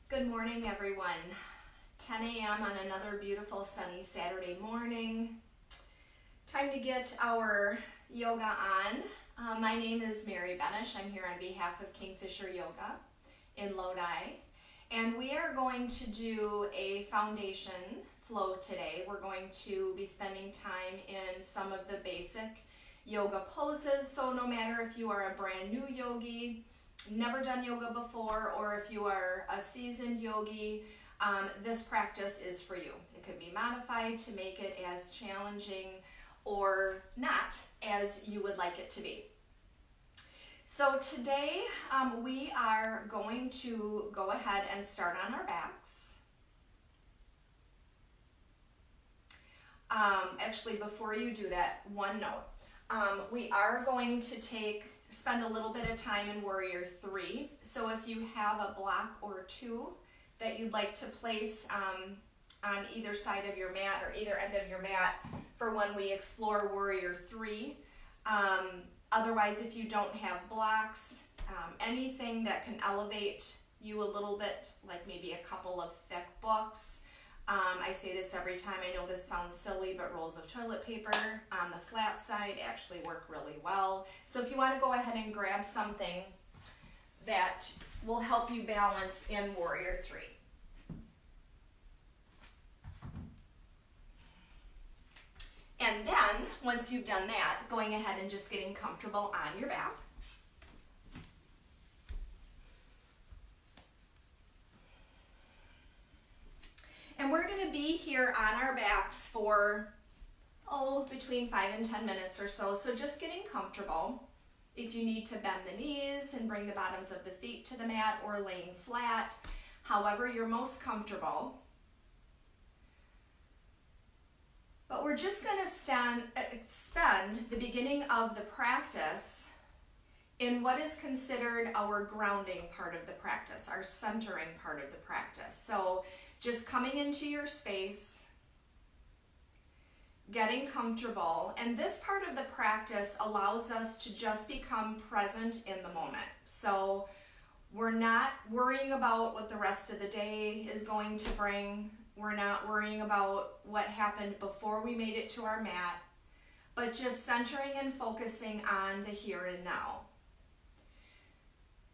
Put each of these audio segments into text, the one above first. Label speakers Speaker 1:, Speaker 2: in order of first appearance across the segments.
Speaker 1: Good morning, everyone. 10 a.m. on another beautiful sunny Saturday morning. Time to get our yoga on. My name is Mary Benish. I'm here on behalf of Kingfisher Yoga in Lodi. And we are going to do a foundation flow today. We're going to be spending time in some of the basic yoga poses. So no matter if you are a brand new yogi, never done yoga before, or if you are a seasoned yogi, this practice is for you. It can be modified to make it as challenging or not as you would like it to be. So today we are going to go ahead and start on our backs. Actually, before you do that, one note. We are going to spend a little bit of time in Warrior 3. So if you have a block or two that you'd like to place on either side of your mat or either end of your mat for when we explore Warrior 3. Otherwise, if you don't have blocks, anything that can elevate you a little bit, like maybe a couple of thick books. I say this every time. I know this sounds silly, but rolls of toilet paper on the flat side actually work really well. So if you want to go ahead and grab something that will help you balance in Warrior 3. And then, once you've done that, going ahead and just getting comfortable on your back. And we're going to be here on our backs for, between 5 and 10 minutes or so. So just getting comfortable. If you need to bend the knees and bring the bottoms of the feet to the mat or laying flat, however you're most comfortable. But we're just going to spend the beginning of the practice in what is considered our grounding part of the practice, our centering part of the practice. So just coming into your space, getting comfortable, and this part of the practice allows us to just become present in the moment. So we're not worrying about what the rest of the day is going to bring. We're not worrying about what happened before we made it to our mat, but just centering and focusing on the here and now.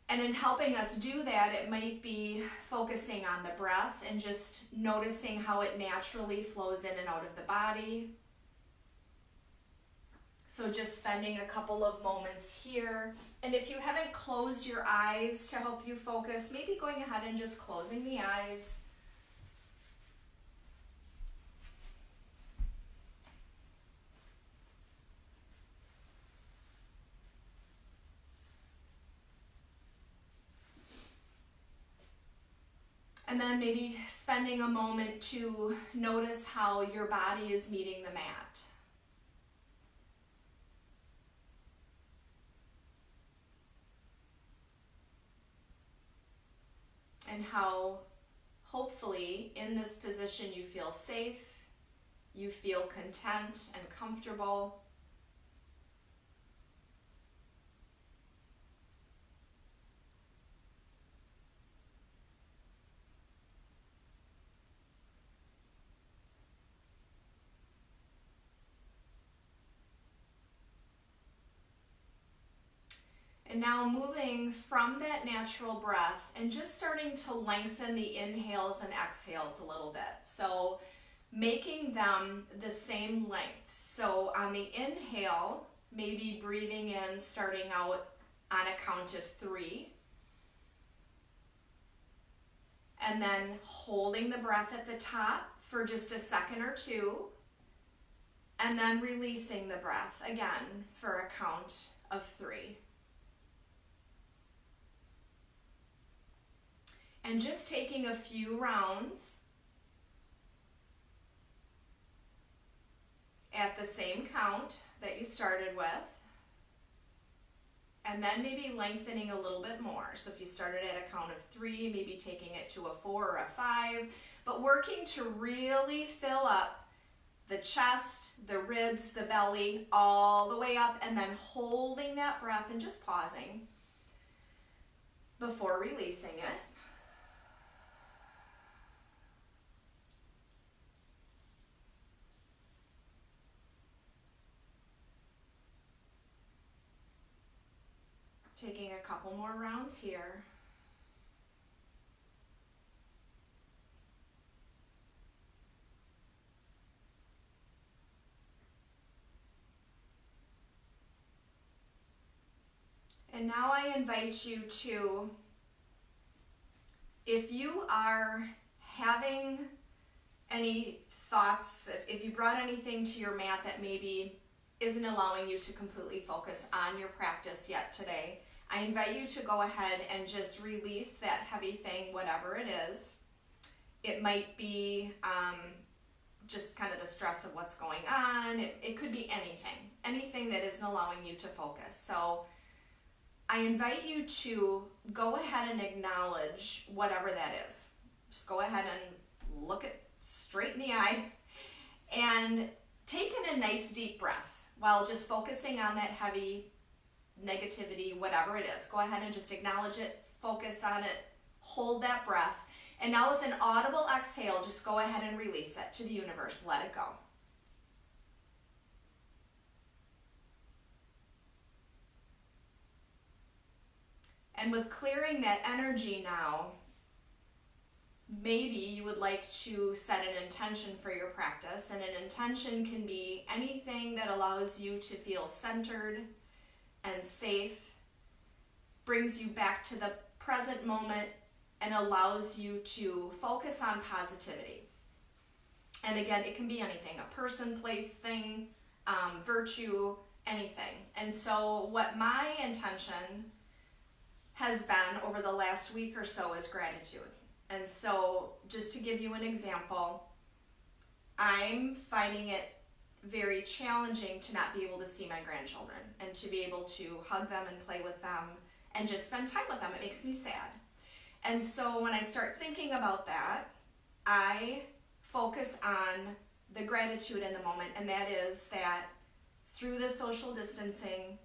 Speaker 1: And in helping us do that, it might be focusing on the breath and just noticing how it naturally flows in and out of the body. So just spending a couple of moments here. And if you haven't closed your eyes to help you focus, maybe going ahead and just closing the eyes. And then maybe spending a moment to notice how your body is meeting the mat. And how, hopefully, in this position you feel safe, you feel content and comfortable. And now moving from that natural breath and just starting to lengthen the inhales and exhales a little bit. So making them the same length. So on the inhale, maybe breathing in, starting out on a count of 3. And then holding the breath at the top for just a second or two. And then releasing the breath again for a count of 3. And just taking a few rounds at the same count that you started with. And then maybe lengthening a little bit more. So if you started at a count of 3, maybe taking it to a 4 or a 5, but working to really fill up the chest, the ribs, the belly, all the way up, and then holding that breath and just pausing before releasing it. couple more rounds here. And now I invite you to, if you are having any thoughts, if you brought anything to your mat that maybe isn't allowing you to completely focus on your practice yet today, I invite you to go ahead and just release that heavy thing, whatever it is. It might be just kind of the stress of what's going on. It could be anything that isn't allowing you to focus. So I invite you to go ahead and acknowledge whatever that is. Just go ahead and look it straight in the eye and take in a nice deep breath while just focusing on that heavy negativity, whatever it is. Go ahead and just acknowledge it, focus on it, hold that breath. And now with an audible exhale, just go ahead and release it to the universe. Let it go. And with clearing that energy now, maybe you would like to set an intention for your practice. And an intention can be anything that allows you to feel centered and safe, brings you back to the present moment, and allows you to focus on positivity. And again, it can be anything, a person, place, thing, virtue, anything. And so what my intention has been over the last week or so is gratitude. And so just to give you an example, I'm finding it very challenging to not be able to see my grandchildren and to be able to hug them and play with them and just spend time with them. It makes me sad. And so when I start thinking about that, I focus on the gratitude in the moment, and that is that through the social distancing,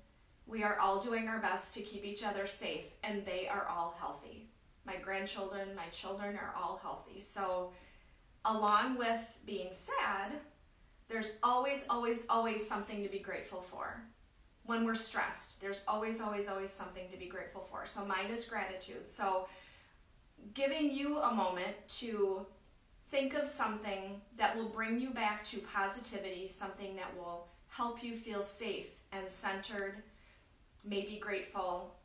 Speaker 1: we are all doing our best to keep each other safe, and they are all healthy. My grandchildren, my children are all healthy. So along with being sad, there's always, always, always something to be grateful for. When we're stressed, there's always, always, always something to be grateful for. So mine is gratitude. So giving you a moment to think of something that will bring you back to positivity, something that will help you feel safe and centered, maybe grateful.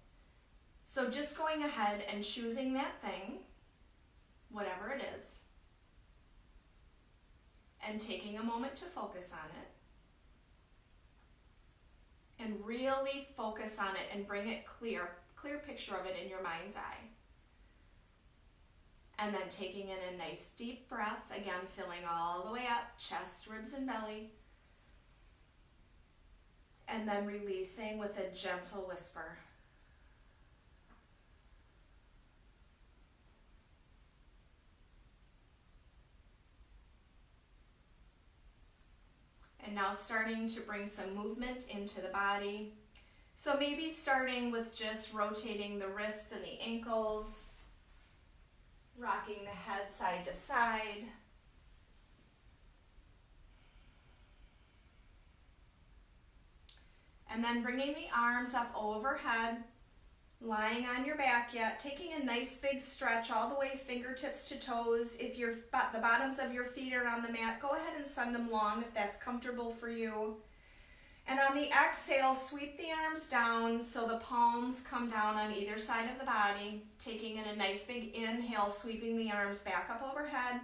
Speaker 1: So just going ahead and choosing that thing, whatever it is, and taking a moment to focus on it and really focus on it and bring it clear picture of it in your mind's eye. And then taking in a nice deep breath, again, filling all the way up, chest, ribs, and belly. And then releasing with a gentle whisper. And now starting to bring some movement into the body. So maybe starting with just rotating the wrists and the ankles, rocking the head side to side. And then bringing the arms up overhead, lying on your back yet, taking a nice big stretch all the way fingertips to toes. If the bottoms of your feet are on the mat, go ahead and send them long if that's comfortable for you. And on the exhale, sweep the arms down so the palms come down on either side of the body, taking in a nice big inhale, sweeping the arms back up overhead.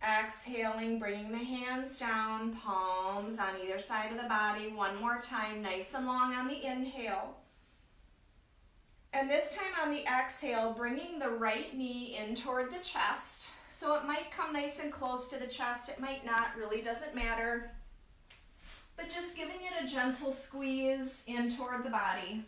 Speaker 1: Exhaling, bringing the hands down, palms on either side of the body. One more time, nice and long on the inhale. And this time on the exhale, bringing the right knee in toward the chest. So it might come nice and close to the chest, it might not, really doesn't matter. But just giving it a gentle squeeze in toward the body.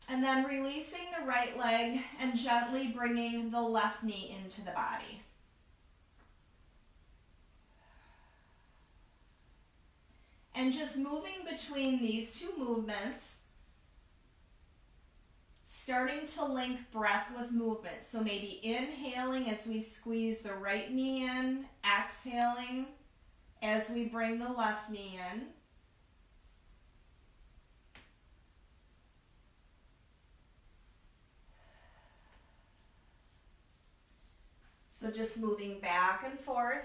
Speaker 1: And then releasing the right leg and gently bringing the left knee into the body. And just moving between these two movements, starting to link breath with movement. So maybe inhaling as we squeeze the right knee in, exhaling as we bring the left knee in. So just moving back and forth.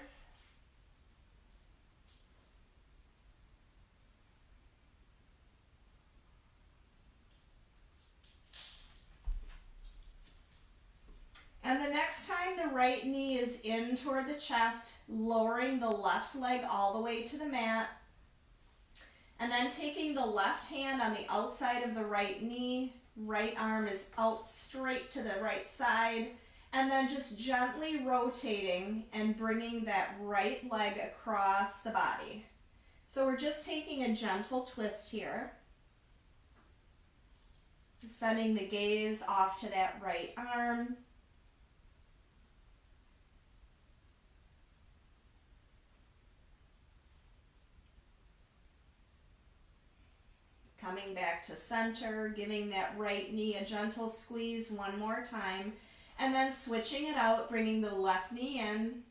Speaker 1: And the next time the right knee is in toward the chest, lowering the left leg all the way to the mat. And then taking the left hand on the outside of the right knee, right arm is out straight to the right side. And then just gently rotating and bringing that right leg across the body. So we're just taking a gentle twist here. Sending the gaze off to that right arm. Coming back to center, giving that right knee a gentle squeeze one more time, and then switching it out, bringing the left knee in.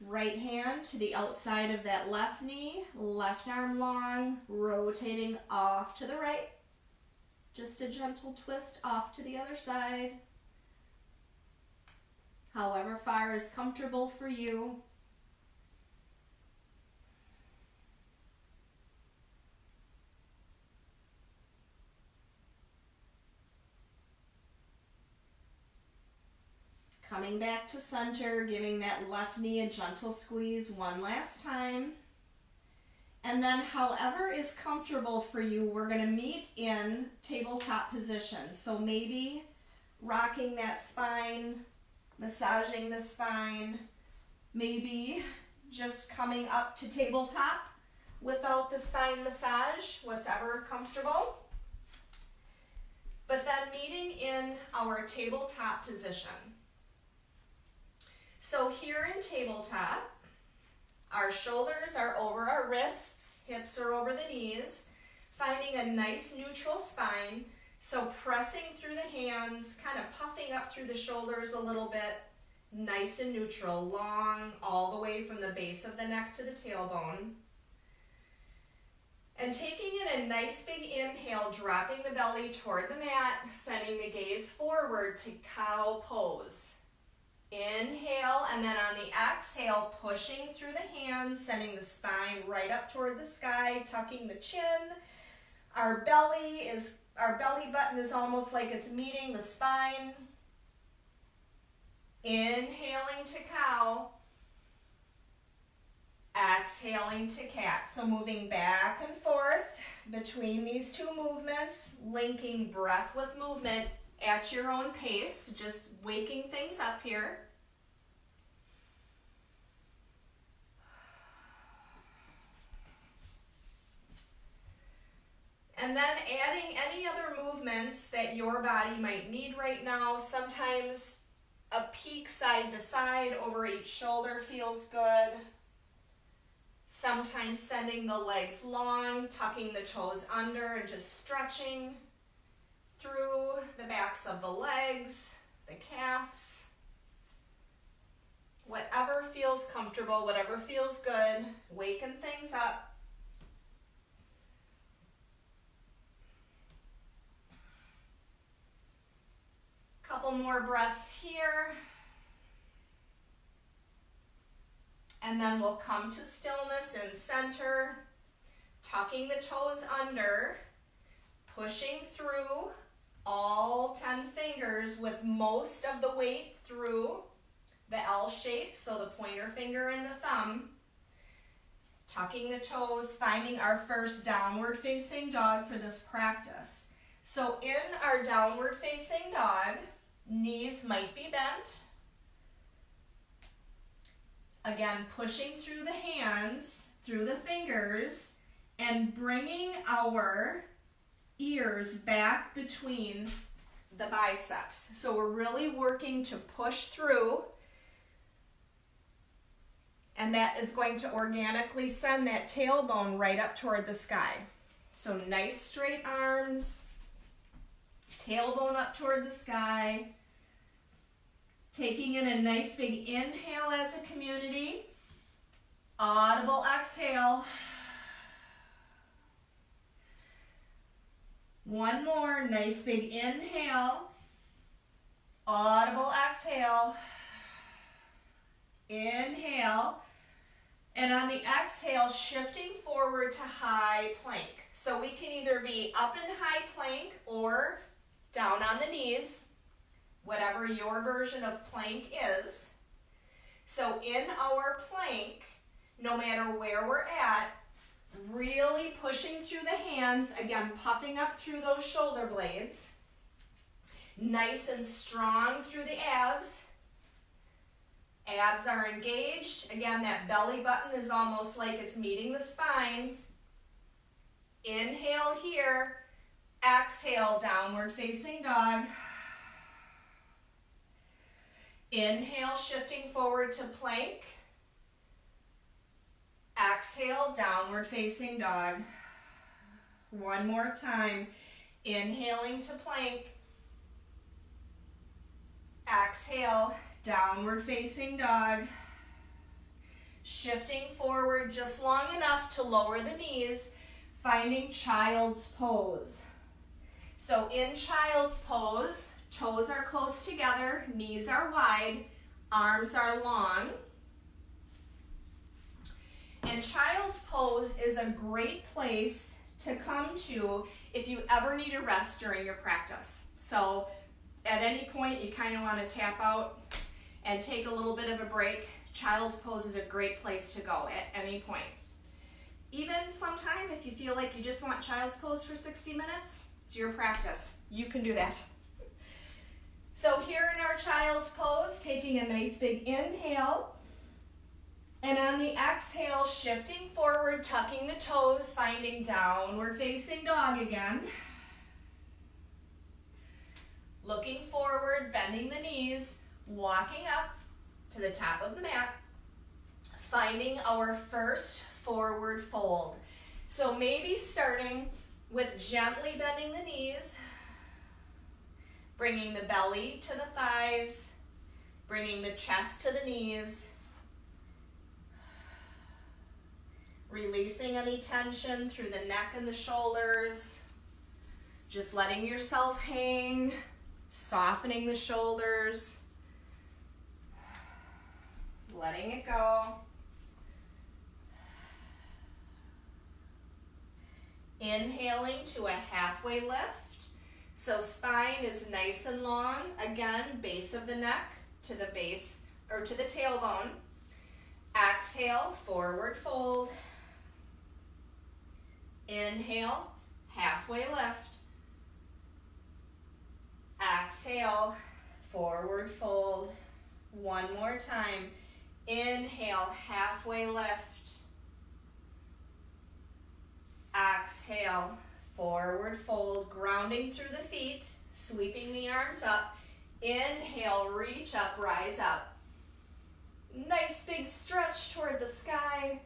Speaker 1: Right hand to the outside of that left knee, left arm long, rotating off to the right. Just a gentle twist off to the other side. However far is comfortable for you. Coming back to center, giving that left knee a gentle squeeze one last time. And then however is comfortable for you, we're going to meet in tabletop position. So maybe rocking that spine, massaging the spine, maybe just coming up to tabletop without the spine massage, whatever comfortable. But then meeting in our tabletop position. So here in tabletop, our shoulders are over our wrists, hips are over the knees, finding a nice neutral spine. So pressing through the hands, kind of puffing up through the shoulders a little bit, nice and neutral, long all the way from the base of the neck to the tailbone. And taking in a nice big inhale, dropping the belly toward the mat, sending the gaze forward to cow pose. Inhale, and then on the exhale, pushing through the hands, sending the spine right up toward the sky, tucking the chin. Our belly button is almost like it's meeting the spine. Inhaling to cow. Exhaling to cat. So moving back and forth between these two movements, linking breath with movement at your own pace, just waking things up here. And then adding any other movements that your body might need right now. Sometimes a peek side to side over each shoulder feels good. Sometimes sending the legs long, tucking the toes under and just stretching through the backs of the legs, the calves. Whatever feels comfortable, whatever feels good, waking things up. Couple more breaths here. And then we'll come to stillness in center, tucking the toes under, pushing through all 10 fingers with most of the weight through the L shape, so the pointer finger and the thumb. Tucking the toes, finding our first downward facing dog for this practice. So in our downward facing dog, knees might be bent. Again, pushing through the hands, through the fingers, and bringing our ears back between the biceps. So we're really working to push through, and that is going to organically send that tailbone right up toward the sky. So nice straight arms, tailbone up toward the sky. Taking in a nice big inhale as a community. Audible exhale. One more, nice big inhale. Audible exhale. Inhale. And on the exhale, shifting forward to high plank. So we can either be up in high plank or down on the knees, whatever your version of plank is. So in our plank, no matter where we're at, really pushing through the hands, again, puffing up through those shoulder blades. Nice and strong through the abs. Abs are engaged. Again, that belly button is almost like it's meeting the spine. Inhale here. Exhale, downward facing dog. Inhale, shifting forward to plank. Exhale, downward facing dog. One more time. Inhaling to plank. Exhale, downward facing dog. Shifting forward just long enough to lower the knees, finding child's pose. So in child's pose, toes are close together, knees are wide, arms are long. And child's pose is a great place to come to if you ever need a rest during your practice. So at any point you kind of want to tap out and take a little bit of a break. Child's pose is a great place to go at any point. Even sometime if you feel like you just want child's pose for 60 minutes, it's your practice. You can do that. So here in our child's pose, taking a nice big inhale. And on the exhale, shifting forward, tucking the toes, finding downward facing dog again. Looking forward, bending the knees, walking up to the top of the mat, finding our first forward fold. So maybe starting with gently bending the knees, bringing the belly to the thighs, bringing the chest to the knees, releasing any tension through the neck and the shoulders, just letting yourself hang, softening the shoulders, letting it go. Inhaling to a halfway lift. So spine is nice and long. Again, base of the neck to the base or to the tailbone. Exhale, forward fold. Inhale, halfway lift. Exhale, forward fold. One more time. Inhale, halfway lift. Exhale, forward fold, grounding through the feet, sweeping the arms up. Inhale, reach up, rise up. Nice big stretch toward the sky.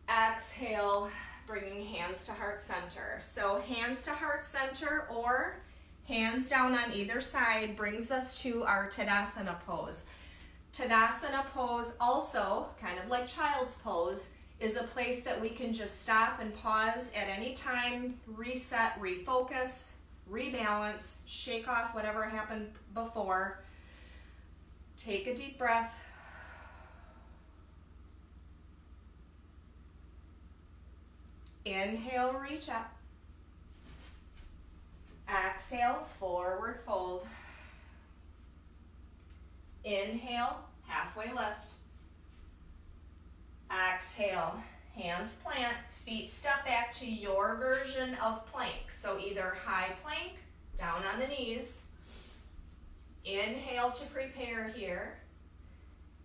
Speaker 1: Exhale, bringing hands to heart center. So hands to heart center or hands down on either side brings us to our Tadasana pose. Tadasana pose also, kind of like child's pose, is a place that we can just stop and pause at any time, reset, refocus, rebalance, shake off whatever happened before. Take a deep breath. Inhale, reach up. Exhale, forward fold. Inhale, halfway lift. Exhale, hands plant, feet step back to your version of plank. So either high plank, down on the knees. Inhale to prepare here.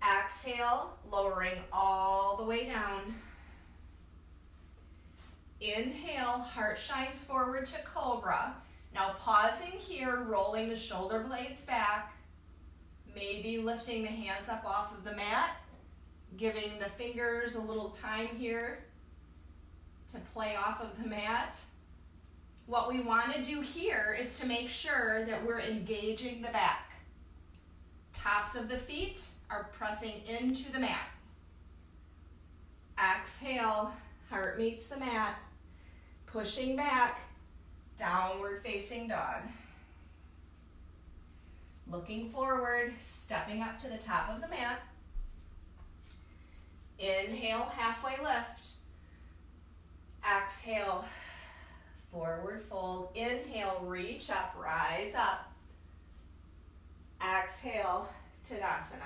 Speaker 1: Exhale, lowering all the way down. Inhale, heart shines forward to cobra. Now pausing here, rolling the shoulder blades back. Maybe lifting the hands up off of the mat. Giving the fingers a little time here to play off of the mat. What we want to do here is to make sure that we're engaging the back. Tops of the feet are pressing into the mat. Exhale, heart meets the mat. Pushing back, downward facing dog. Looking forward, stepping up to the top of the mat. Inhale, halfway lift. Exhale, forward fold. Inhale, reach up, rise up. Exhale, Tadasana.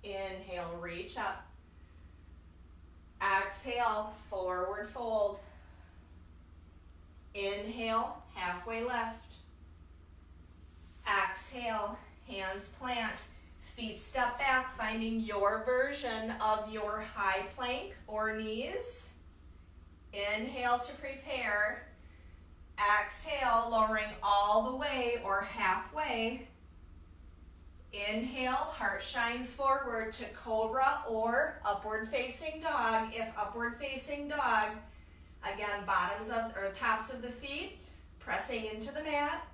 Speaker 1: Inhale, reach up. Exhale, forward fold. Inhale, halfway lift. Exhale, hands plant. Feet step back, finding your version of your high plank or knees. Inhale to prepare. Exhale, lowering all the way or halfway. Inhale, heart shines forward to cobra or upward facing dog. If upward facing dog, again, tops of the feet pressing into the mat.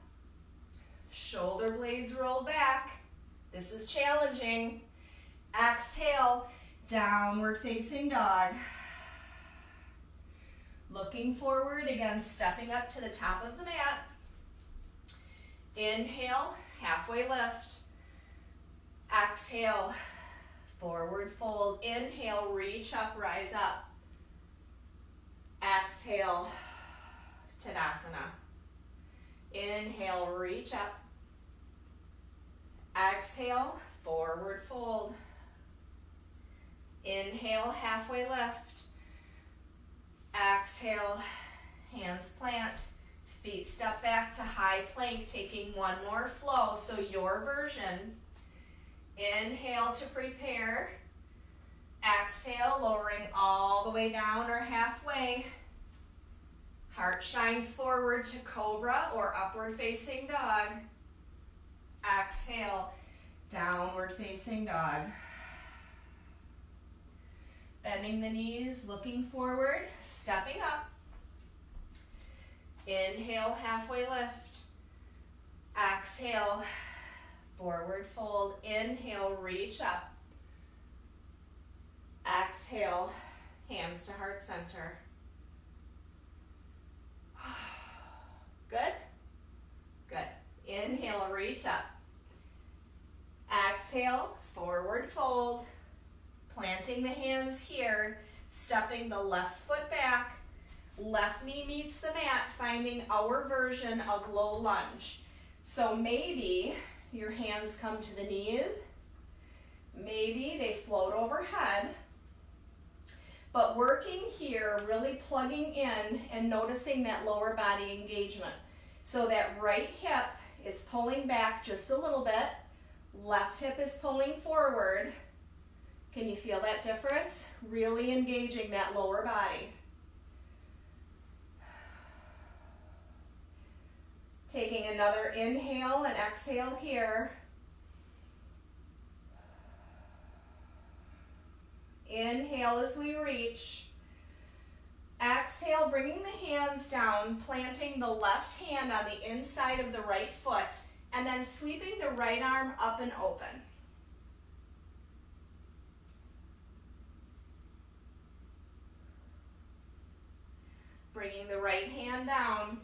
Speaker 1: Shoulder blades roll back. This is challenging. Exhale, downward facing dog. Looking forward, again, stepping up to the top of the mat. Inhale, halfway lift. Exhale, forward fold. Inhale, reach up, rise up. Exhale, Tadasana. Inhale, reach up. Exhale, forward fold. Inhale, halfway lift. Exhale, hands plant. Feet step back to high plank, taking one more flow. So your version. Inhale to prepare. Exhale, lowering all the way down or halfway. Heart shines forward to cobra or upward facing dog. Exhale, downward facing dog. Bending the knees, looking forward, stepping up. Inhale, halfway lift. Exhale, forward fold. Inhale, reach up. Exhale, hands to heart center. Good? Good. Inhale, reach up. Exhale, forward fold. Planting the hands here, stepping the left foot back. Left knee meets the mat, finding our version of low lunge. So maybe your hands come to the knees. Maybe they float overhead. But working here, really plugging in and noticing that lower body engagement. So that right hip is pulling back just a little bit. Left hip is pulling forward. Can you feel that difference? Really engaging that lower body. Taking another inhale and exhale here. Inhale as we reach. Exhale, bringing the hands down, planting the left hand on the inside of the right foot, and then sweeping the right arm up and open. Bringing the right hand down,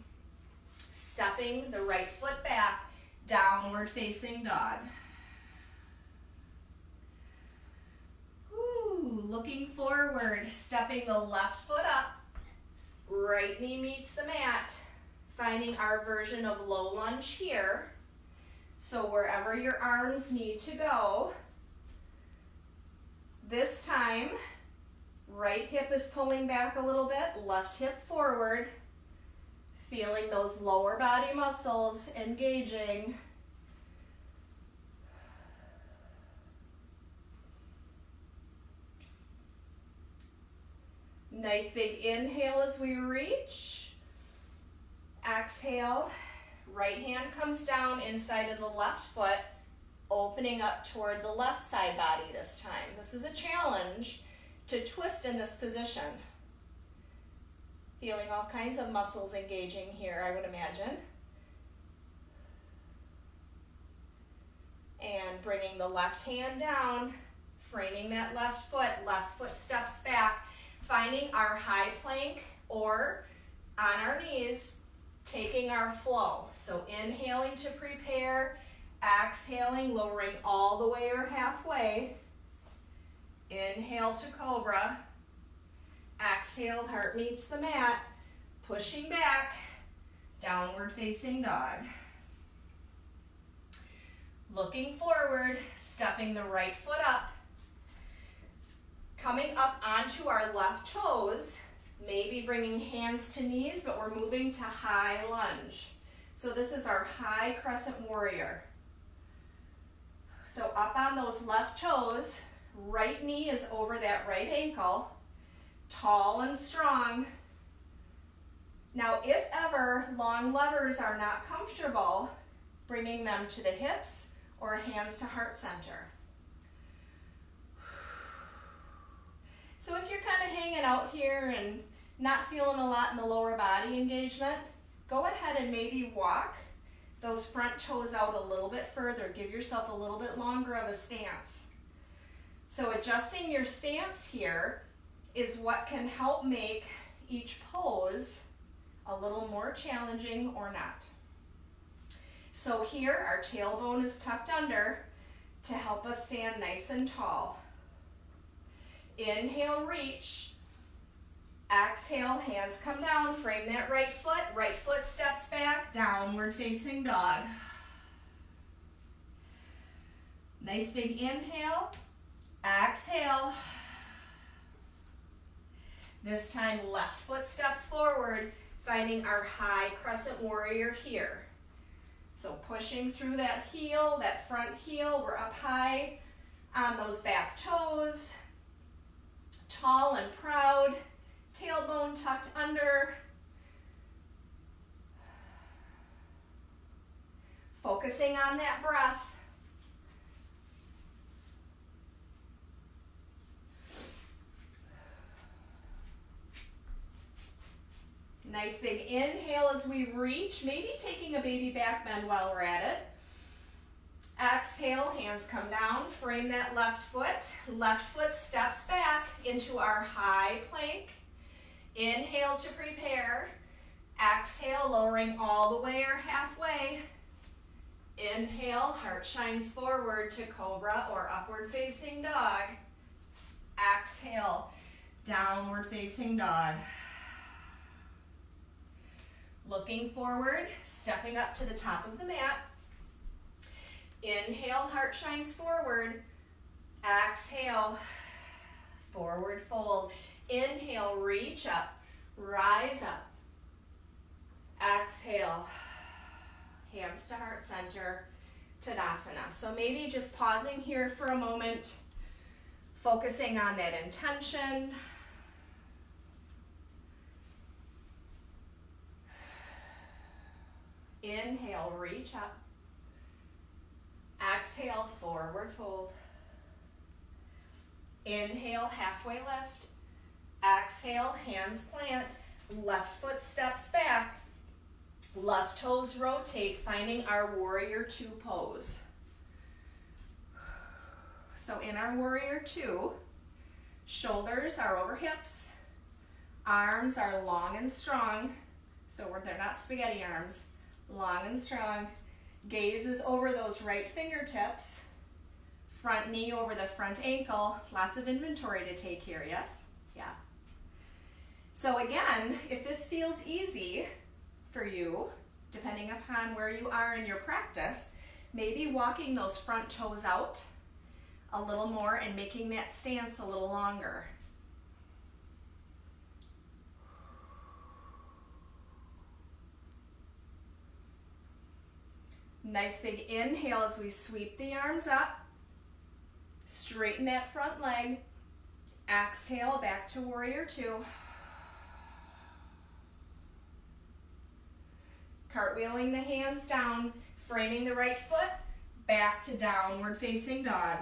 Speaker 1: stepping the right foot back, downward facing dog. Looking forward, stepping the left foot up, right knee meets the mat, finding our version of low lunge here. So wherever your arms need to go, this time, right hip is pulling back a little bit, left hip forward, feeling those lower body muscles engaging. Nice big inhale as we reach. Exhale, right hand comes down inside of the left foot, opening up toward the left side body this time. This is a challenge to twist in this position. Feeling all kinds of muscles engaging here, I would imagine. And bringing the left hand down, framing that left foot steps back, finding our high plank or on our knees, taking our flow. So inhaling to prepare, Exhaling, lowering all the way or halfway. Inhale to cobra. Exhale, heart meets the mat. Pushing back, downward facing dog. Looking forward, stepping the right foot up. Coming up onto our left toes, maybe bringing hands to knees, but we're moving to high lunge. So this is our high crescent warrior. So up on those left toes, right knee is over that right ankle, tall and strong. Now, if ever long levers are not comfortable, bringing them to the hips or hands to heart center. So if you're kind of hanging out here and not feeling a lot in the lower body engagement, go ahead and maybe walk those front toes out a little bit further. Give yourself a little bit longer of a stance. So adjusting your stance here is what can help make each pose a little more challenging or not. So here our tailbone is tucked under to help us stand nice and tall. Inhale, reach. Exhale, hands come down, frame that right foot steps back, downward facing dog. Nice big inhale, exhale. This time left foot steps forward, finding our high crescent warrior here. So pushing through that heel, that front heel, we're up high on those back toes, tall and proud. Tailbone tucked under. Focusing on that breath. Nice big inhale as we reach, maybe taking a baby back bend while we're at it. Exhale, hands come down, frame that left foot steps back into our high plank. Inhale to prepare. Exhale, lowering all the way or halfway. Inhale, heart shines forward to cobra or upward facing dog. Exhale, downward facing dog. Looking forward, stepping up to the top of the mat. Inhale, heart shines forward. Exhale, forward fold. Inhale, reach up, rise up. Exhale, hands to heart center, Tadasana. So maybe just pausing here for a moment, focusing on that intention. Inhale, reach up. Exhale, forward fold. Inhale, halfway lift. Exhale, hands plant, left foot steps back, left toes rotate, finding our warrior two pose. So in our warrior two, shoulders are over hips, arms are long and strong, so they're not spaghetti arms, long and strong. Gaze is over those right fingertips, front knee over the front ankle, lots of inventory to take here, yes? Yeah. So again, if this feels easy for you, depending upon where you are in your practice, maybe walking those front toes out a little more and making that stance a little longer. Nice big inhale as we sweep the arms up, straighten that front leg, exhale back to warrior two. Cartwheeling the hands down, framing the right foot, back to downward facing dog.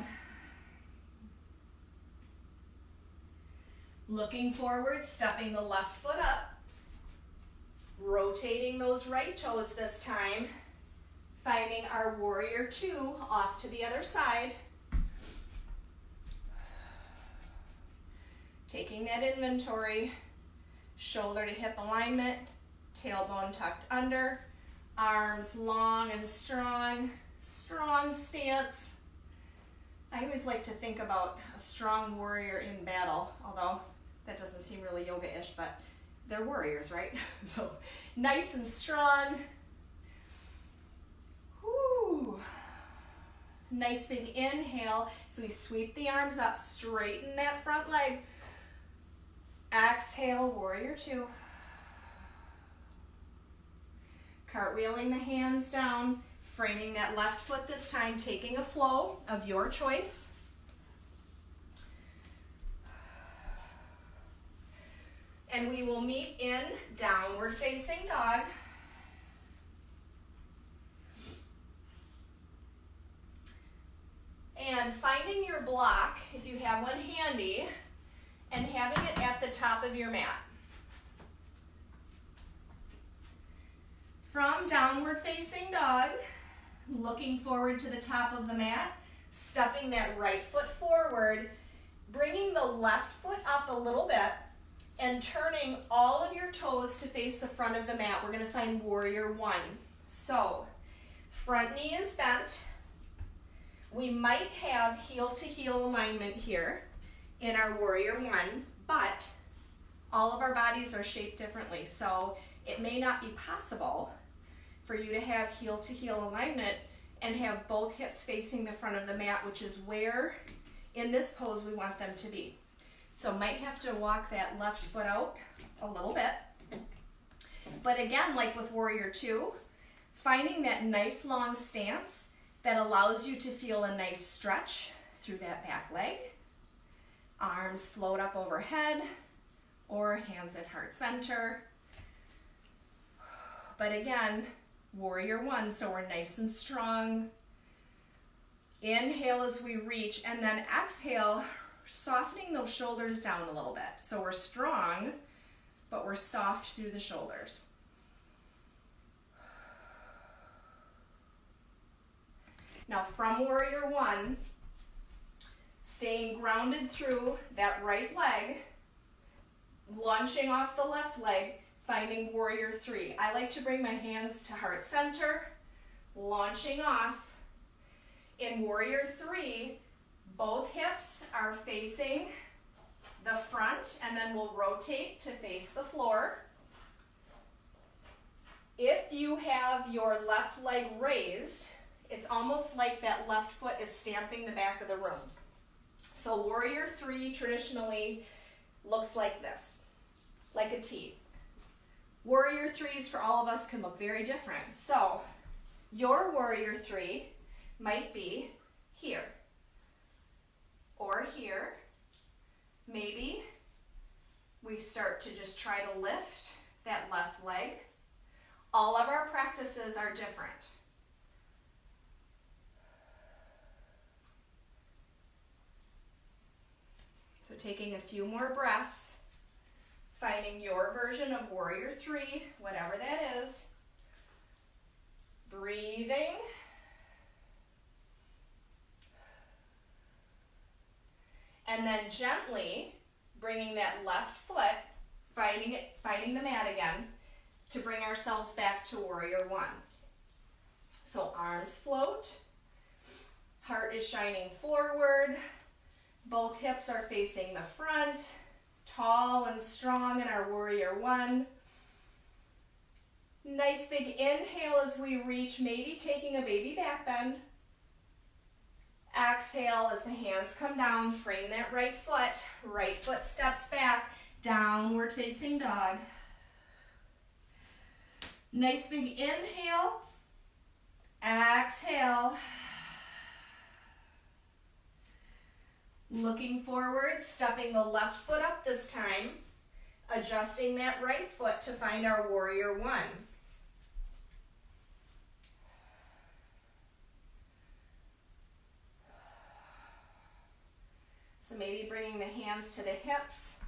Speaker 1: Looking forward, stepping the left foot up, rotating those right toes this time, finding our warrior two off to the other side. Taking that inventory, shoulder to hip alignment, tailbone tucked under, arms long and strong, strong stance. I always like to think about a strong warrior in battle, although that doesn't seem really yoga-ish, but they're warriors, right? So nice and strong. Whew. Nice big inhale. So we sweep the arms up, straighten that front leg. Exhale, warrior two. Cartwheeling the hands down, framing that left foot this time, taking a flow of your choice. And we will meet in downward facing dog. And finding your block, if you have one handy, and having it at the top of your mat. From downward facing dog, looking forward to the top of the mat, stepping that right foot forward, bringing the left foot up a little bit, and turning all of your toes to face the front of the mat. We're going to find warrior one. So, front knee is bent. We might have heel to heel alignment here in our warrior one, but all of our bodies are shaped differently. So it may not be possible for you to have heel to heel alignment and have both hips facing the front of the mat, which is where in this pose we want them to be. So might have to walk that left foot out a little bit. But again, like with warrior two, finding that nice long stance that allows you to feel a nice stretch through that back leg. Arms float up overhead or hands at heart center. But again, warrior one, so we're nice and strong. Inhale as we reach, and then exhale, softening those shoulders down a little bit. So we're strong, but we're soft through the shoulders. Now from warrior one, staying grounded through that right leg, launching off the left leg, finding warrior three. I like to bring my hands to heart center, launching off. In warrior three, both hips are facing the front, and then we'll rotate to face the floor. If you have your left leg raised, it's almost like that left foot is stamping the back of the room. So warrior three traditionally looks like this, like a T. Warrior threes for all of us can look very different. So your warrior three might be here or here. Maybe we start to just try to lift that left leg. All of our practices are different. So taking a few more breaths, finding your version of warrior three, whatever that is. Breathing. And then gently bringing that left foot, finding the mat again, to bring ourselves back to warrior one. So arms float, heart is shining forward, both hips are facing the front, tall and strong in our warrior one. Nice big inhale as we reach, maybe taking a baby back bend. Exhale as the hands come down, frame that right foot steps back, downward facing dog. Nice big inhale, exhale. Looking forward, stepping the left foot up this time, adjusting that right foot to find our warrior one. So maybe bringing the hands to the hips,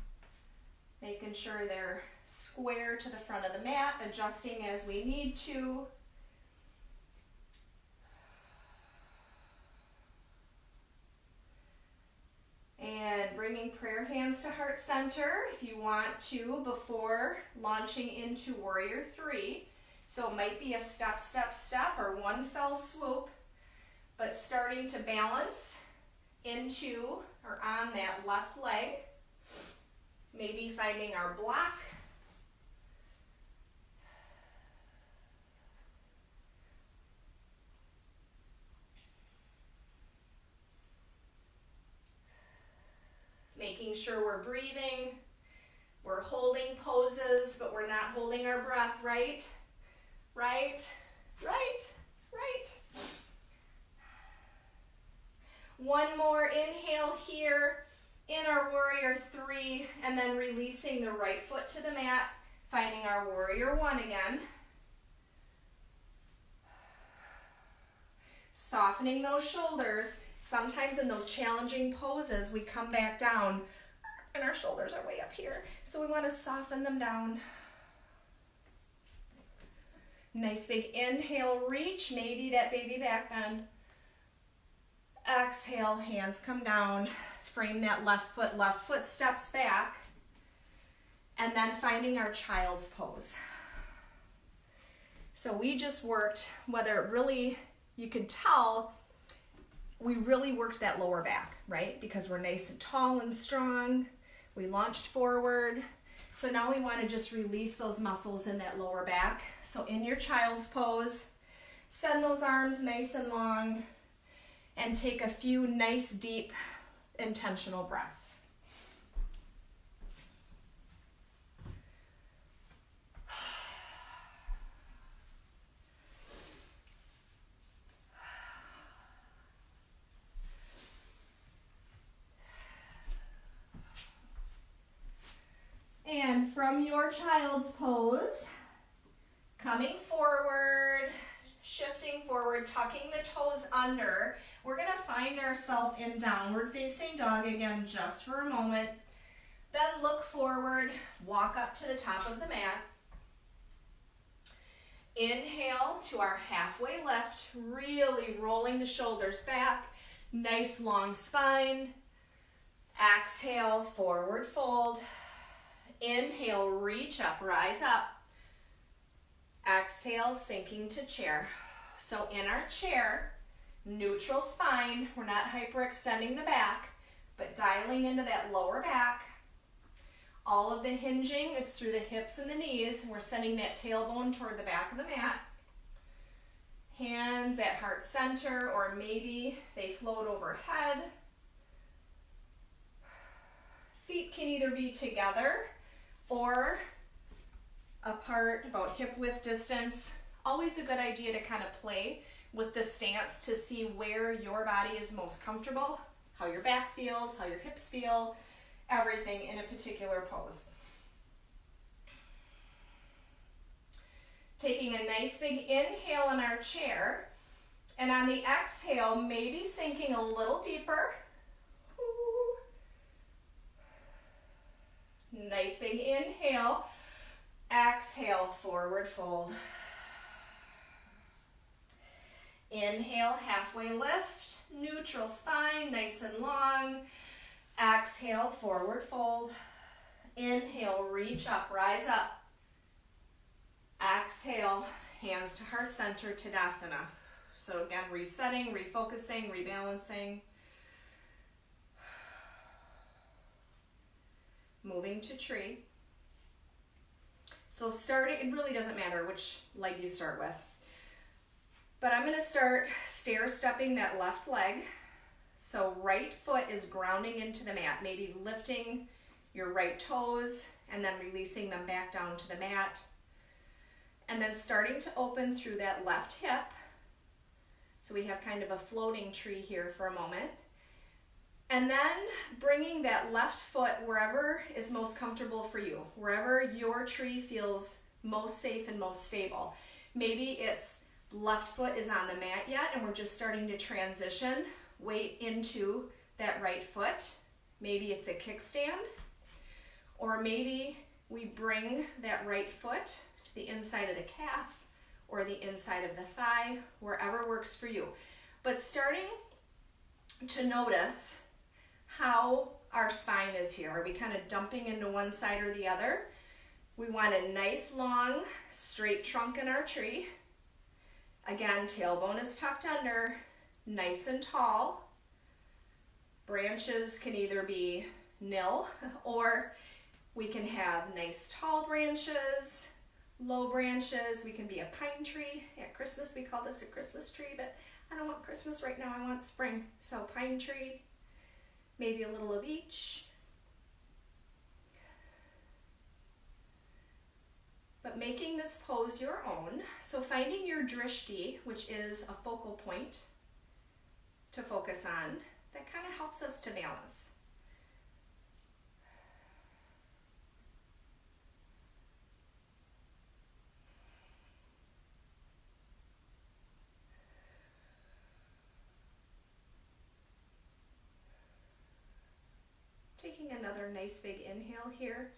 Speaker 1: making sure they're square to the front of the mat, adjusting as we need to. And bringing prayer hands to heart center if you want to before launching into warrior three. So it might be a step, step, step, or one fell swoop. but starting to balance into or on that left leg. Maybe finding our block. Making sure we're breathing. We're holding poses, but we're not holding our breath, right? Right, right, right. One more inhale here in our warrior 3, and then releasing the right foot to the mat, finding our warrior 1 again. Softening those shoulders. Sometimes in those challenging poses, we come back down and our shoulders are way up here. So we want to soften them down. Nice big inhale, reach, maybe that baby back bend. Exhale, hands come down. Frame that left foot steps back. And then finding our child's pose. So we just worked, whether it really, you could tell, we really worked that lower back, right? Because we're nice and tall and strong. We launched forward. So now we want to just release those muscles in that lower back. So in your child's pose, send those arms nice and long and take a few nice, deep, intentional breaths. And from your child's pose, coming forward, shifting forward, tucking the toes under, we're going to find ourselves in downward facing dog again just for a moment. Then look forward, walk up to the top of the mat. Inhale to our halfway lift, really rolling the shoulders back, nice long spine. Exhale, forward fold. Inhale, reach up, rise up. Exhale, sinking to chair. So in our chair, neutral spine, we're not hyperextending the back, but dialing into that lower back. All of the hinging is through the hips and the knees. We're sending that tailbone toward the back of the mat. Hands at heart center, or maybe they float overhead. Feet can either be together or apart, about hip width distance. Always a good idea to kind of play with the stance to see where your body is most comfortable, how your back feels, how your hips feel, everything in a particular pose. Taking a nice big inhale in our chair, and on the exhale, maybe sinking a little deeper. Nice big inhale. Exhale, forward fold. Inhale, halfway lift, neutral spine, nice and long. Exhale, forward fold. Inhale, reach up, rise up. Exhale, hands to heart center, Tadasana. So again, resetting, refocusing, rebalancing. Moving to tree. So starting, it really doesn't matter which leg you start with. But I'm going to start stair-stepping that left leg. So right foot is grounding into the mat, maybe lifting your right toes and then releasing them back down to the mat. And then starting to open through that left hip. So we have kind of a floating tree here for a moment. And then bringing that left foot wherever is most comfortable for you, wherever your tree feels most safe and most stable. Maybe it's left foot is on the mat yet and we're just starting to transition weight into that right foot. Maybe it's a kickstand, or maybe we bring that right foot to the inside of the calf or the inside of the thigh, wherever works for you. But starting to notice how our spine is here. Are we kind of dumping into one side or the other? We want a nice long straight trunk in our tree. Again, tailbone is tucked under. nice and tall. Branches can either be nil or we can have nice tall branches, low branches. We can be a pine tree. At Christmas, we call this a Christmas tree, but I don't want Christmas right now, I want spring. So pine tree, maybe a little of each. But making this pose your own. So finding your drishti, which is a focal point to focus on, that kind of helps us to balance. Taking another nice big inhale here,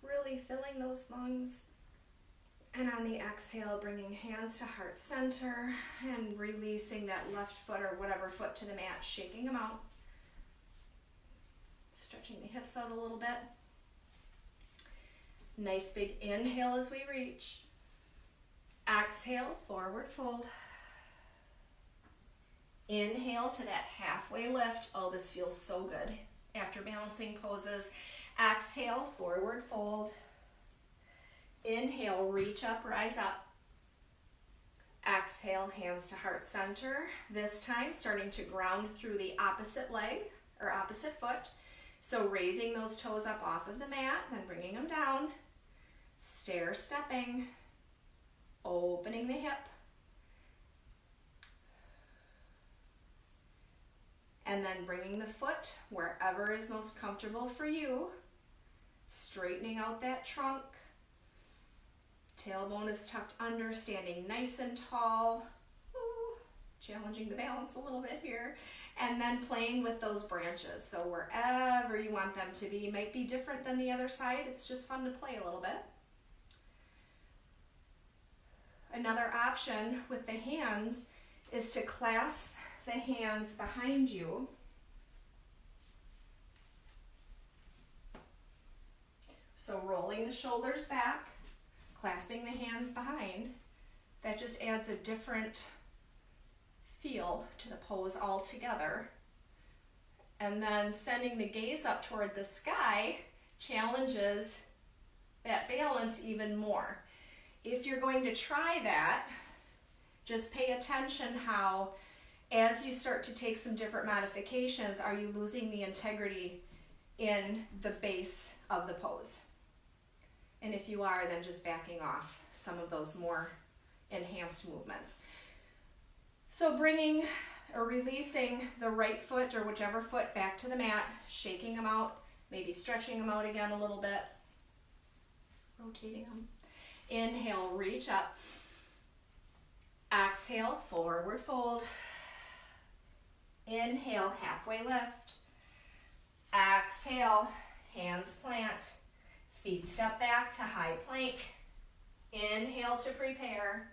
Speaker 1: really filling those lungs. And on the exhale, bringing hands to heart center and releasing that left foot or whatever foot to the mat, shaking them out. Stretching the hips out a little bit. Nice big inhale as we reach. Exhale, forward fold. Inhale to that halfway lift. Oh, this feels so good after balancing poses. Exhale, forward fold. Inhale, reach up, rise up. Exhale, hands to heart center. This time starting to ground through the opposite leg or opposite foot. So raising those toes up off of the mat, then bringing them down. Stair stepping, opening the hip. And then bringing the foot wherever is most comfortable for you. Straightening out that trunk. Tailbone is tucked under, standing nice and tall. Ooh, challenging the balance a little bit here. And then playing with those branches. So wherever you want them to be, might be different than the other side. It's just fun to play a little bit. Another option with the hands is to clasp the hands behind you. So rolling the shoulders back, clasping the hands behind. That just adds a different feel to the pose altogether. And then sending the gaze up toward the sky challenges that balance even more. If you're going to try that, just pay attention how, as you start to take some different modifications, are you losing the integrity in the base of the pose? And if you are, then just backing off some of those more enhanced movements. So bringing or releasing the right foot or whichever foot back to the mat, shaking them out, maybe stretching them out again a little bit, rotating them. Inhale, reach up. Exhale, forward fold. Inhale, halfway lift. Exhale, hands plant. Feet step back to high plank. Inhale to prepare.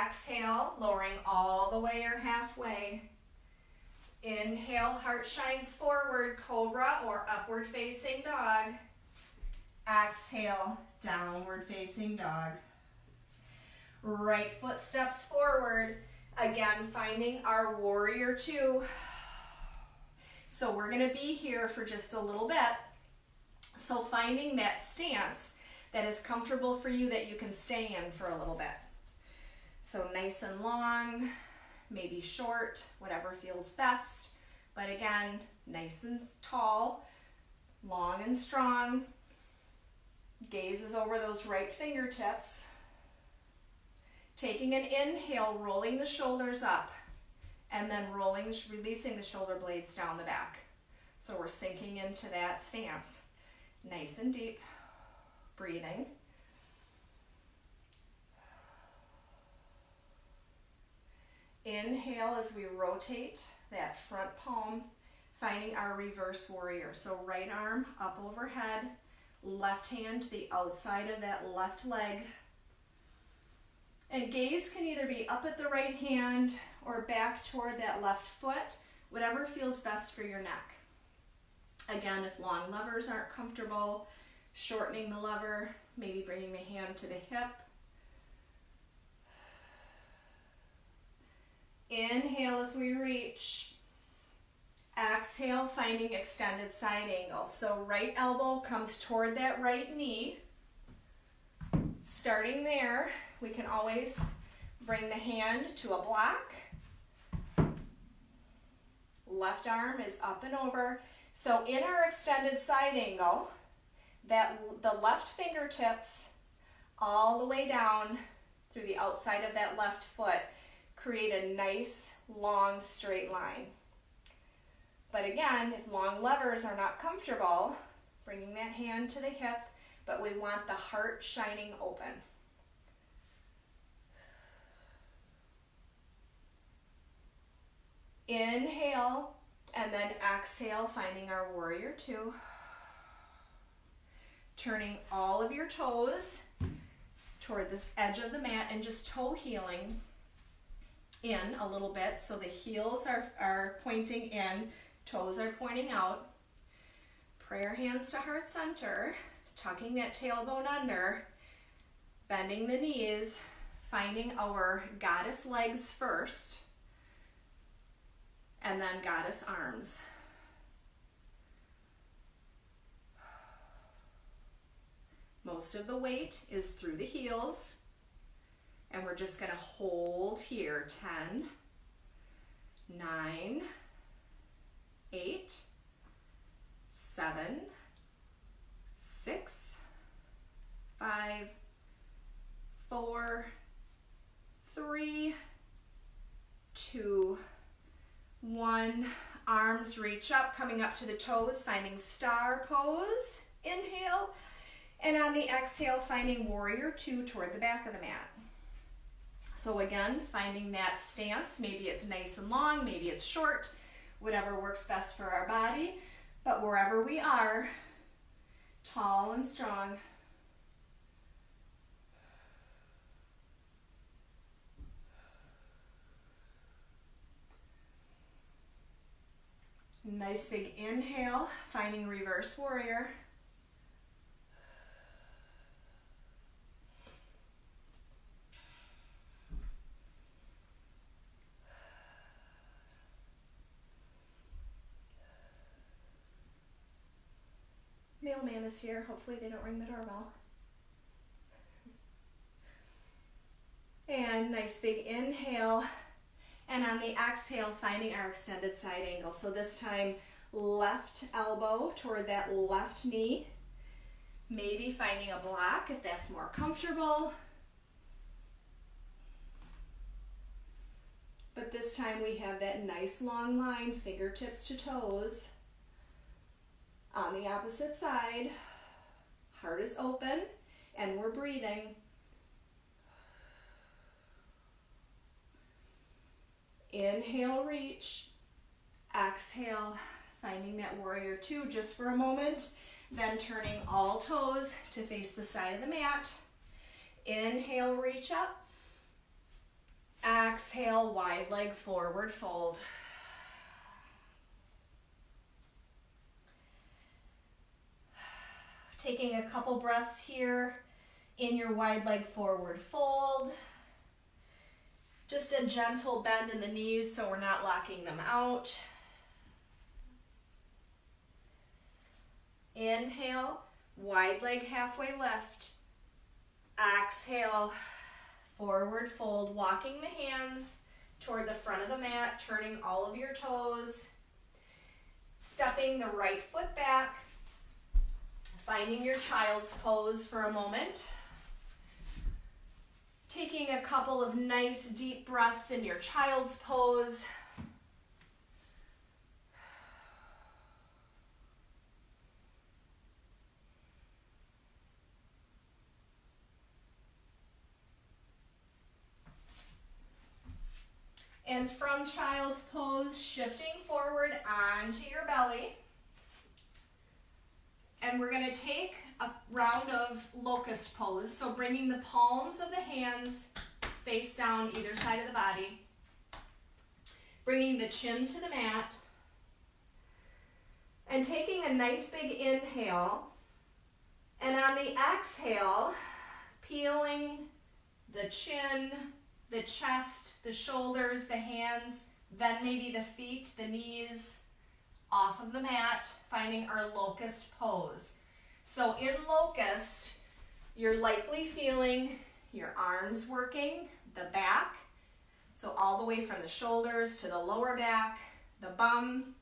Speaker 1: Exhale, lowering all the way or halfway. Inhale, heart shines forward, cobra or upward facing dog. Exhale, downward facing dog. Right foot steps forward. Again, finding our warrior two. So we're going to be here for just a little bit. So finding that stance that is comfortable for you that you can stay in for a little bit. So nice and long, maybe short, whatever feels best. But again, nice and tall, long and strong. Gaze is over those right fingertips. Taking an inhale, rolling the shoulders up, and then releasing the shoulder blades down the back. So we're sinking into that stance. Nice and deep, breathing. Inhale as we rotate that front palm, finding our reverse warrior. So right arm up overhead, left hand to the outside of that left leg. And gaze can either be up at the right hand or back toward that left foot, whatever feels best for your neck. Again, if long levers aren't comfortable, shortening the lever, maybe bringing the hand to the hip. Inhale as we reach. Exhale, finding extended side angle. So right elbow comes toward that right knee. Starting there, we can always bring the hand to a block. Left arm is up and over. So in our extended side angle, the left fingertips all the way down through the outside of that left foot create a nice long straight line. But again, if long levers are not comfortable, bringing that hand to the hip, but we want the heart shining open. Inhale, and then exhale, finding our warrior two. Turning all of your toes toward this edge of the mat and just toe heeling in a little bit. So the heels are pointing in, toes are pointing out. Prayer hands to heart center, tucking that tailbone under, bending the knees, finding our goddess legs first, and then goddess arms. Most of the weight is through the heels, and we're just going to hold here. 10, 9, 8, 7, 6, 5, 4, 3, 2, 1. Arms reach up, coming up to the toes, finding star pose. Inhale. And on the exhale, finding warrior two toward the back of the mat. So again, finding that stance. Maybe it's nice and long, maybe it's short, whatever works best for our body. But wherever we are, tall and strong. Nice big inhale, finding reverse warrior. Mailman is here. Hopefully they don't ring the doorbell. And nice big inhale. And on the exhale, finding our extended side angle. So this time, left elbow toward that left knee. Maybe finding a block if that's more comfortable. But this time we have that nice long line, fingertips to toes. On the opposite side, heart is open and we're breathing. Inhale, reach. Exhale, finding that warrior two just for a moment. Then turning all toes to face the side of the mat. Inhale, reach up. Exhale, wide leg forward fold. Taking a couple breaths here in your wide leg forward fold. Just a gentle bend in the knees so we're not locking them out. Inhale, wide leg halfway lift. Exhale, forward fold, walking the hands toward the front of the mat, turning all of your toes, stepping the right foot back, finding your child's pose for a moment. Taking a couple of nice deep breaths in your child's pose. And from child's pose, shifting forward onto your belly. And we're going to take a round of locust pose. So bringing the palms of the hands face down either side of the body. Bringing the chin to the mat. And taking a nice big inhale. And on the exhale, peeling the chin the chest, the shoulders, the hands, then maybe the feet, the knees, off of the mat, finding our locust pose. So in locust, you're likely feeling your arms working, the back, so all the way from the shoulders to the lower back, the bum,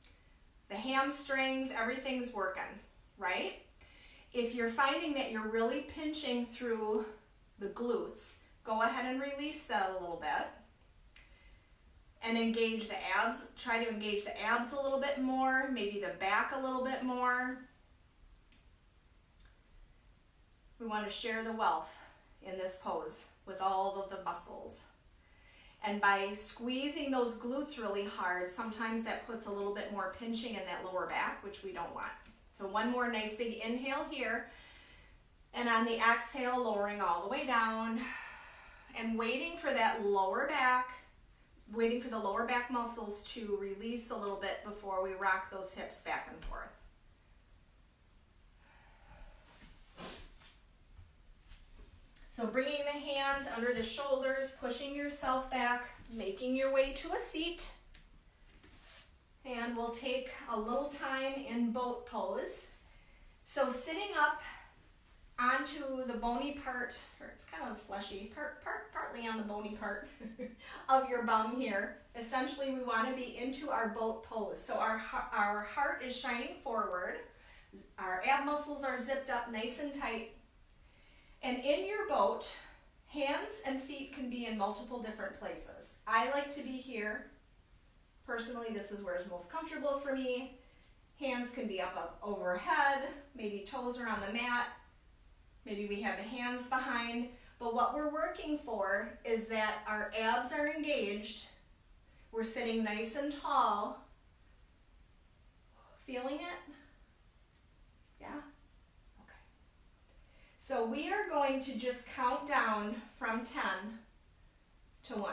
Speaker 1: the hamstrings, everything's working, right? If you're finding that you're really pinching through the glutes, go ahead and release that a little bit and engage the abs. Try to engage the abs a little bit more, maybe the back a little bit more. We want to share the wealth in this pose with all of the muscles. And by squeezing those glutes really hard, sometimes that puts a little bit more pinching in that lower back, which we don't want. So one more nice big inhale here. And on the exhale, lowering all the way down and waiting for that lower back, waiting for the lower back muscles to release a little bit before we rock those hips back and forth. So bringing the hands under the shoulders, pushing yourself back, making your way to a seat. And we'll take a little time in boat pose. So sitting up onto the bony part, or it's kind of fleshy, partly on the bony part of your bum here. Essentially, we want to be into our boat pose. So our heart is shining forward. Our ab muscles are zipped up nice and tight. And in your boat, hands and feet can be in multiple different places. I like to be here. Personally, this is where it's most comfortable for me. Hands can be up overhead, maybe toes are on the mat, maybe we have the hands behind. But what we're working for is that our abs are engaged. We're sitting nice and tall. Feeling it? Yeah? So we are going to just count down from 10 to 1.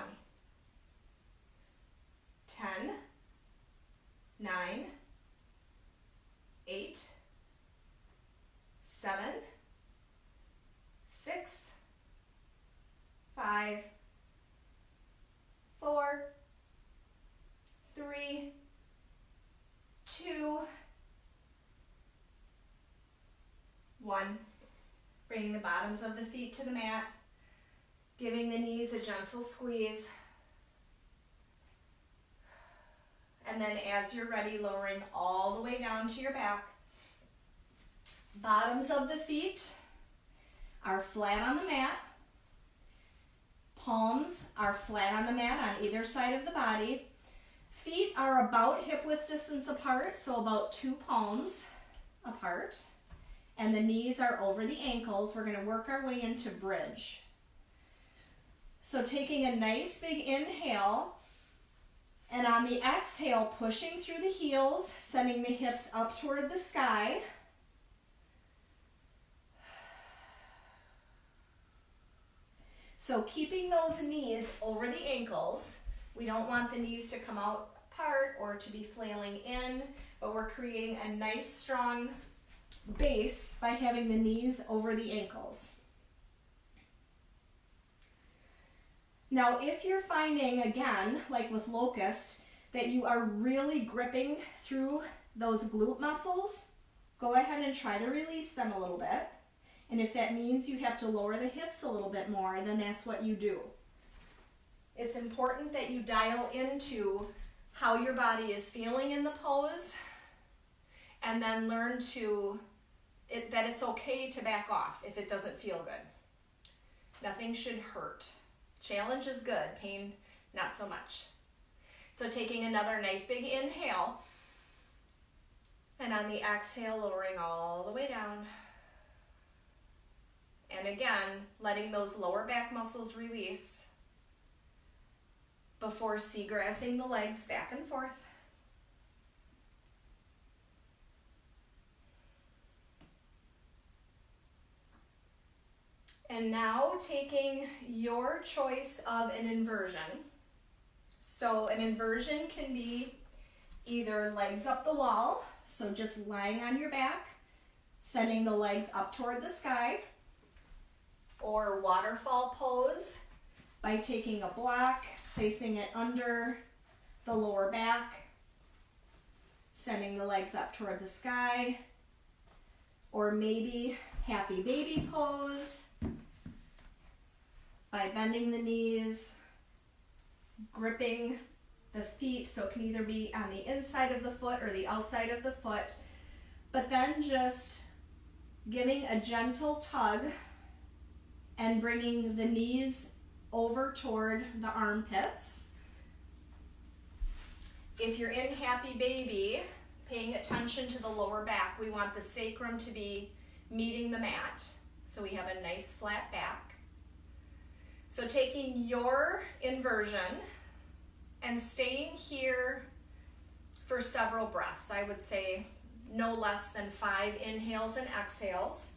Speaker 1: 10, 9, 8, 7, 6, 5, 4, 3, 2, 1. Bringing the bottoms of the feet to the mat, giving the knees a gentle squeeze. And then as you're ready, lowering all the way down to your back. Bottoms of the feet are flat on the mat. Palms are flat on the mat on either side of the body. Feet are about hip width distance apart, so about 2 palms apart. And the knees are over the ankles. We're going to work our way into bridge. So taking a nice big inhale, and on the exhale, pushing through the heels, sending the hips up toward the sky. So keeping those knees over the ankles. We don't want the knees to come out apart or to be flailing in, but we're creating a nice strong base by having the knees over the ankles. Now, if you're finding, again, like with locust, that you are really gripping through those glute muscles, go ahead and try to release them a little bit. And if that means you have to lower the hips a little bit more, then that's what you do. It's important that you dial into how your body is feeling in the pose, and then learn that it's okay to back off if it doesn't feel good. Nothing should hurt. Challenge is good, pain not so much. So taking another nice big inhale, and on the exhale, lowering all the way down. And again, letting those lower back muscles release before seagrassing the legs back and forth. And now taking your choice of an inversion. So an inversion can be either legs up the wall, so just lying on your back, sending the legs up toward the sky, or waterfall pose, by taking a block, placing it under the lower back, sending the legs up toward the sky, or maybe happy baby pose by bending the knees, gripping the feet, so it can either be on the inside of the foot or the outside of the foot, but then just giving a gentle tug and bringing the knees over toward the armpits. If you're in happy baby, paying attention to the lower back, we want the sacrum to be meeting the mat, so we have a nice flat back. So taking your inversion and staying here for several breaths. I would say no less than 5 inhales and exhales.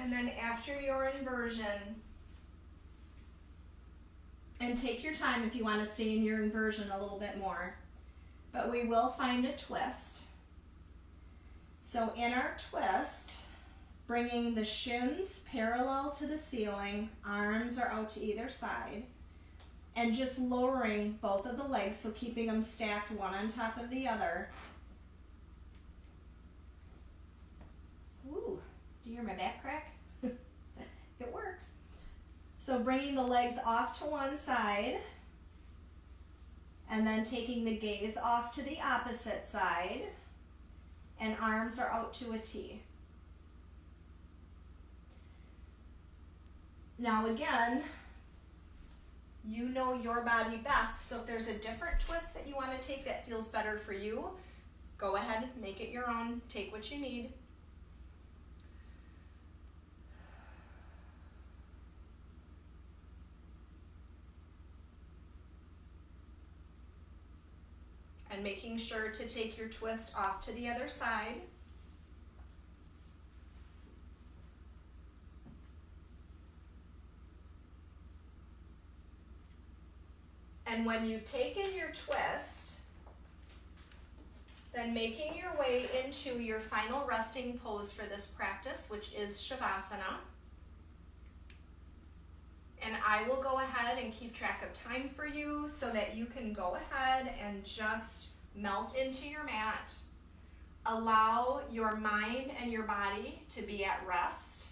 Speaker 1: And then after your inversion, and take your time if you want to stay in your inversion a little bit more, but we will find a twist. So in our twist, bringing the shins parallel to the ceiling, arms are out to either side, and just lowering both of the legs, so keeping them stacked one on top of the other. Ooh, do you hear my back crack? It works. So bringing the legs off to one side, and then taking the gaze off to the opposite side, and arms are out to a T. Now again, you know your body best, so if there's a different twist that you want to take that feels better for you, go ahead, make it your own, take what you need. And making sure to take your twist off to the other side. And when you've taken your twist, then making your way into your final resting pose for this practice, which is Shavasana. And I will go ahead and keep track of time for you so that you can go ahead and just melt into your mat. Allow your mind and your body to be at rest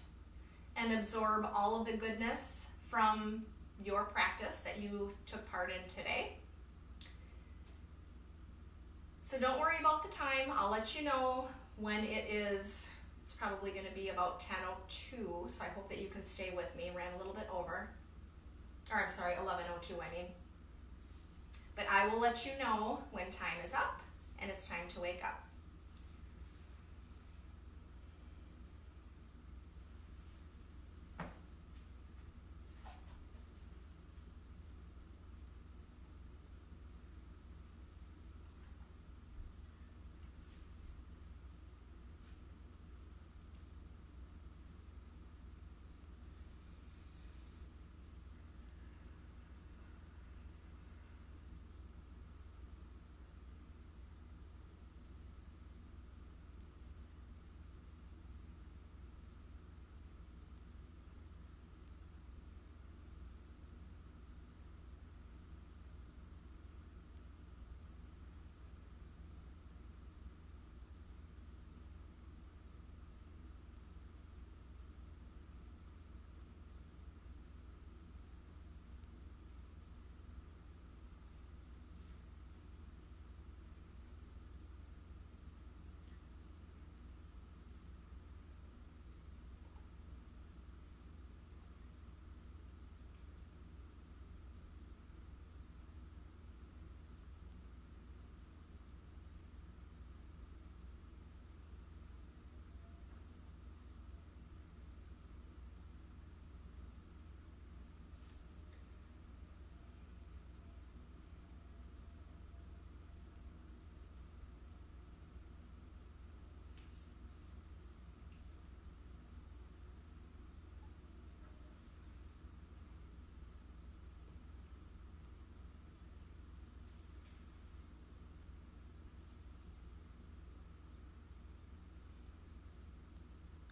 Speaker 1: and absorb all of the goodness from your practice that you took part in today. So don't worry about the time. I'll let you know when it is. It's probably going to be about 10:02, so I hope that you can stay with me. Ran a little bit over. Or I'm sorry, 11:02 I mean. But I will let you know when time is up and it's time to wake up.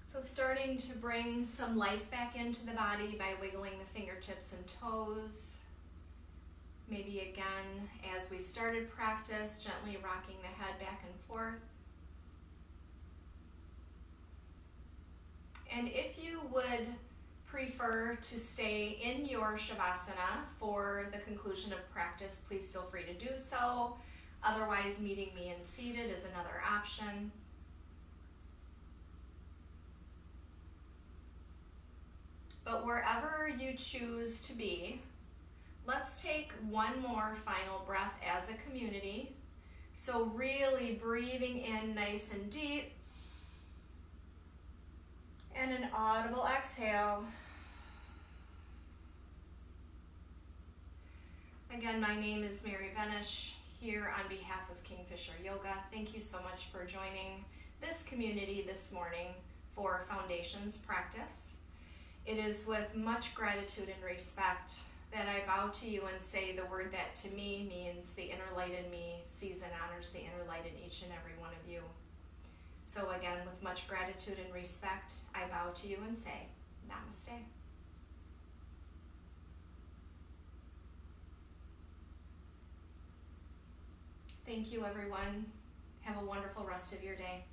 Speaker 1: So starting to bring some life back into the body by wiggling the fingertips and toes. Maybe again, as we started practice, gently rocking the head back and forth. And if you would prefer to stay in your Shavasana for the conclusion of practice, please feel free to do so. Otherwise, meeting me in seated is another option. But wherever you choose to be, let's take one more final breath as a community. So really breathing in nice and deep. And an audible exhale. Again, my name is Mary Benish, here on behalf of Kingfisher Yoga. Thank you so much for joining this community this morning for Foundations practice. It is with much gratitude and respect that I bow to you and say the word that to me means the inner light in me sees and honors the inner light in each and every one of you. So again, with much gratitude and respect, I bow to you and say, Namaste. Thank you, everyone. Have a wonderful rest of your day.